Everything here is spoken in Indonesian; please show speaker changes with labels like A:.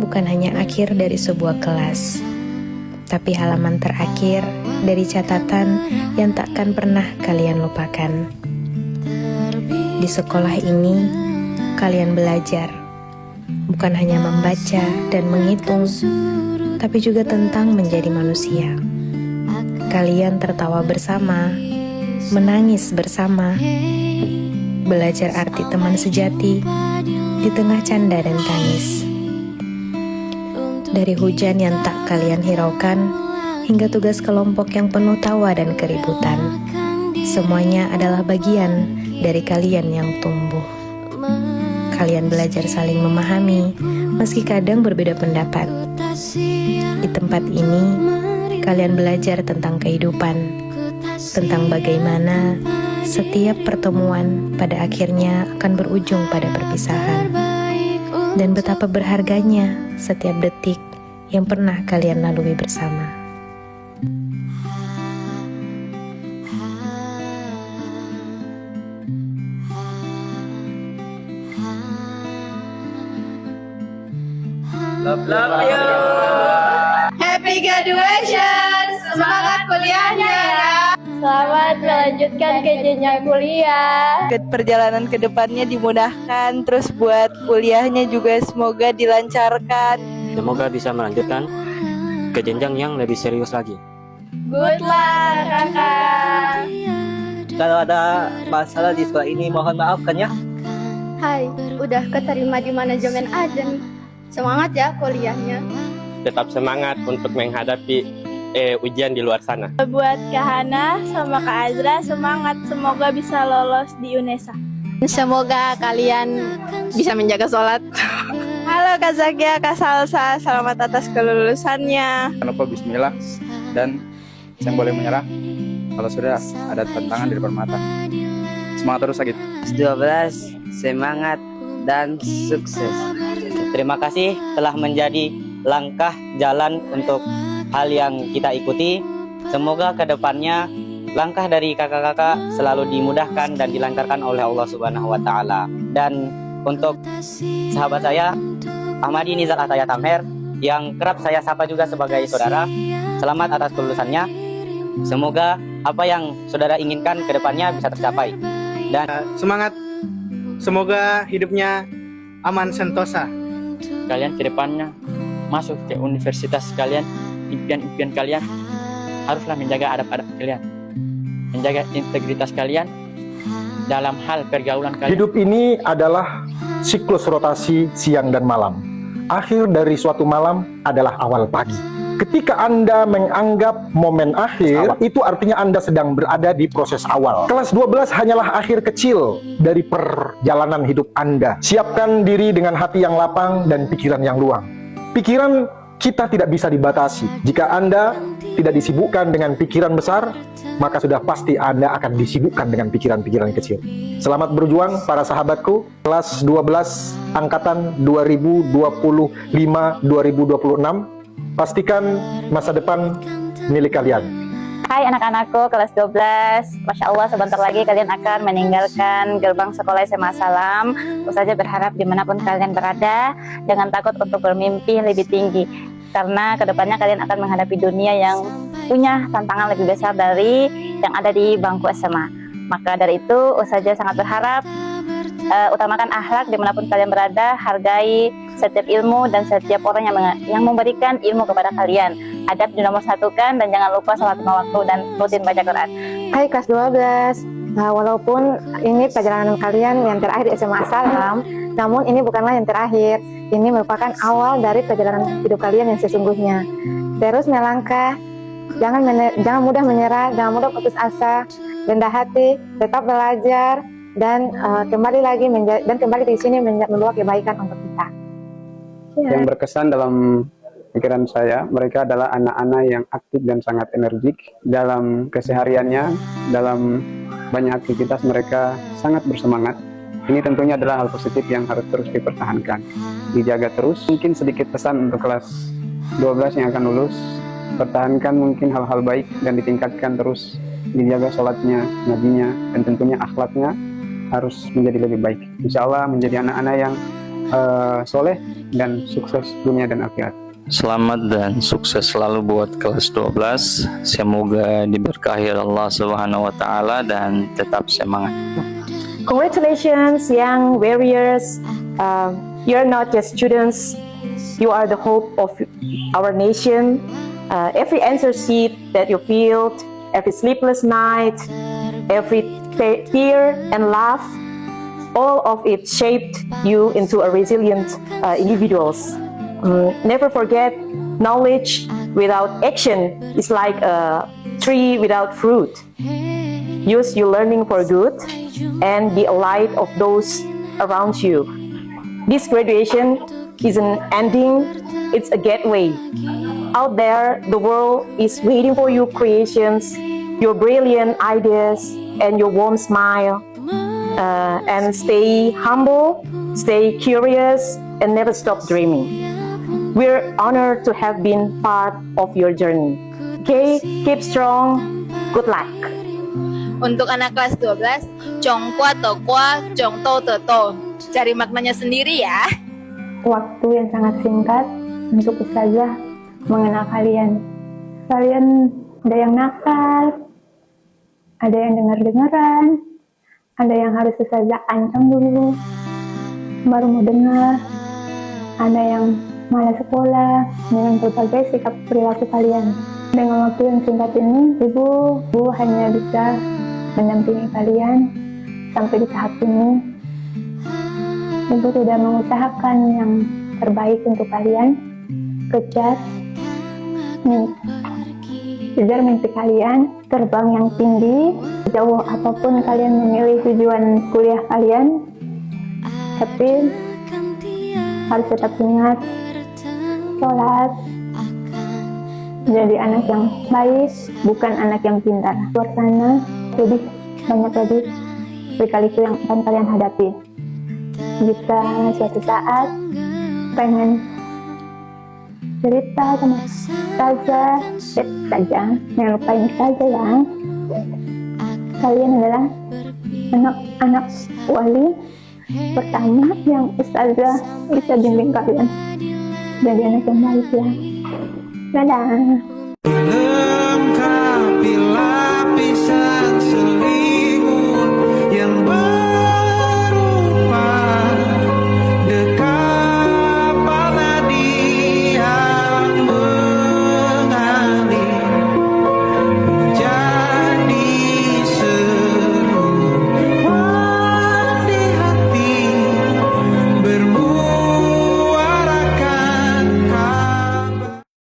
A: bukan hanya akhir dari sebuah kelas, tapi halaman terakhir dari catatan yang takkan pernah kalian lupakan. Di sekolah ini, kalian belajar, bukan hanya membaca dan menghitung, tapi juga tentang menjadi manusia. Kalian tertawa bersama, menangis bersama, belajar arti teman sejati di tengah canda dan tangis. Dari hujan yang tak kalian hiraukan, hingga tugas kelompok yang penuh tawa dan keributan, semuanya adalah bagian dari kalian yang tumbuh. Kalian belajar saling memahami, meski kadang berbeda pendapat. Di tempat ini, kalian belajar tentang kehidupan, tentang bagaimana setiap pertemuan pada akhirnya akan berujung pada perpisahan, dan betapa berharganya setiap detik yang pernah kalian lalui bersama.
B: Love you.
C: Happy graduation. Semangat kuliahnya ya.
D: Selamat melanjutkan ke jenjang kuliah.
B: Perjalanan ke depannya dimudahkan, terus buat kuliahnya juga semoga dilancarkan.
E: Semoga bisa melanjutkan ke jenjang yang lebih serius lagi.
D: Good luck, kakak.
B: Kalau ada masalah di sekolah ini mohon maafkan ya.
D: Hai, udah keterima di manajemen aja nih. Semangat ya kuliahnya.
E: Tetap semangat untuk menghadapi ujian di luar sana.
D: Buat Kak Hana sama Kak Azra, semangat. Semoga bisa lolos di UNESA.
C: Semoga kalian bisa menjaga sholat.
B: Halo Kak Zakia, Kak Salsa, selamat atas kelulusannya.
F: Jangan lupa bismillah dan jangan boleh menyerah kalau sudah ada tantangan di depan mata. Semangat terus Agit.
G: 12 semangat dan sukses. Terima kasih telah menjadi langkah jalan untuk hal yang kita ikuti. Semoga kedepannya langkah dari kakak-kakak selalu dimudahkan dan dilancarkan oleh Allah Subhanahu wa Ta'ala. Dan untuk sahabat saya Ahmadi Nizar Ataya Tamher yang kerap saya sapa juga sebagai saudara, selamat atas kelulusannya. Semoga apa yang saudara inginkan kedepannya bisa tercapai. Dan
H: semangat, semoga hidupnya aman sentosa.
I: Kalian kedepannya masuk ke universitas kalian, impian-impian kalian haruslah menjaga adab-adab kalian, menjaga integritas kalian dalam hal pergaulan kalian.
J: Hidup ini adalah siklus rotasi siang dan malam. Akhir dari suatu malam adalah awal pagi. Ketika Anda menganggap momen akhir, itu artinya Anda sedang berada di proses awal. Kelas 12 hanyalah akhir kecil dari perjalanan hidup Anda. Siapkan diri dengan hati yang lapang dan pikiran yang luang. Pikiran kita tidak bisa dibatasi. Jika Anda tidak disibukkan dengan pikiran besar, maka sudah pasti Anda akan disibukkan dengan pikiran-pikiran kecil. Selamat berjuang para sahabatku, kelas 12 angkatan 2025-2026. Pastikan masa depan milik kalian.
D: Hai anak-anakku kelas 12. Masya Allah sebentar lagi kalian akan meninggalkan gerbang sekolah SMA Salam. Aku saja berharap dimanapun kalian berada, jangan takut untuk bermimpi lebih tinggi. Karena kedepannya kalian akan menghadapi dunia yang punya tantangan lebih besar dari yang ada di bangku SMA. Maka dari itu, Ustazah sangat berharap utamakan akhlak dimanapun kalian berada, hargai setiap ilmu dan setiap orang yang memberikan ilmu kepada kalian. Adab dinomor satukan dan jangan lupa sholat lima waktu dan rutin baca Quran.
K: Hai kelas 12, walaupun ini perjalanan kalian yang terakhir di SMA Salam, namun ini bukanlah yang terakhir. Ini merupakan awal dari perjalanan hidup kalian yang sesungguhnya. Terus melangkah, jangan mudah menyerah, jangan mudah putus asa, rendah hati, tetap belajar, dan kembali di sini membawa kebaikan untuk kita.
F: Yang berkesan dalam pikiran saya, mereka adalah anak-anak yang aktif dan sangat energik dalam kesehariannya, dalam banyak aktivitas mereka sangat bersemangat. Ini tentunya adalah hal positif yang harus terus dipertahankan, dijaga terus. Mungkin sedikit pesan untuk kelas 12 yang akan lulus, pertahankan mungkin hal-hal baik dan ditingkatkan terus, dijaga sholatnya, ngajinya, dan tentunya akhlaknya harus menjadi lebih baik. Insya Allah menjadi anak-anak yang soleh dan sukses dunia dan akhirat.
L: Selamat dan sukses selalu buat kelas 12. Semoga diberkahi Allah Subhanahu wa taala dan tetap semangat.
K: Congratulations, young warriors. You're not just students, you are the hope of our nation. Every answer sheet that you filled, every sleepless night, every tear and laugh, all of it shaped you into a resilient individuals. Never forget, knowledge without action is like a tree without fruit. Use your learning for good and be a light of those around you. This graduation isn't ending, it's a gateway. Out there, the world is waiting for your creations, your brilliant ideas, and your warm smile. And stay humble, stay curious, and never stop dreaming. We're honored to have been part of your journey. Okay, keep strong. Good luck.
C: Untuk anak kelas 12, Chongkwa Tokwa, Chongto Toto. Cari maknanya sendiri ya.
K: Waktu yang sangat singkat untuk Ustazah mengenal kalian. Kalian ada yang nakal, ada yang dengar-dengaran, ada yang harus Ustazah ancam dulu, baru mau dengar, ada yang malas sekolah dengan berbagai sikap perilaku kalian. Dengan waktu yang singkat ini, Ibu hanya bisa mendampingi kalian sampai di tahap ini. Ibu sudah mengusahakan yang terbaik untuk kalian. Kejar mimpi kalian, terbang yang tinggi, jauh apapun kalian memilih tujuan kuliah kalian. Tapi harus tetap ingat sholat, jadi anak yang baik, bukan anak yang pintar. Luar sana lebih banyak lagi lika-liku yang akan kalian hadapi. Jika suatu saat pengen cerita sama saja, jangan lupain saja ya. Kalian adalah anak-anak wali pertama yang Ustazah bisa bimbing kalian. Jadi anak yang baik ya. Dadah.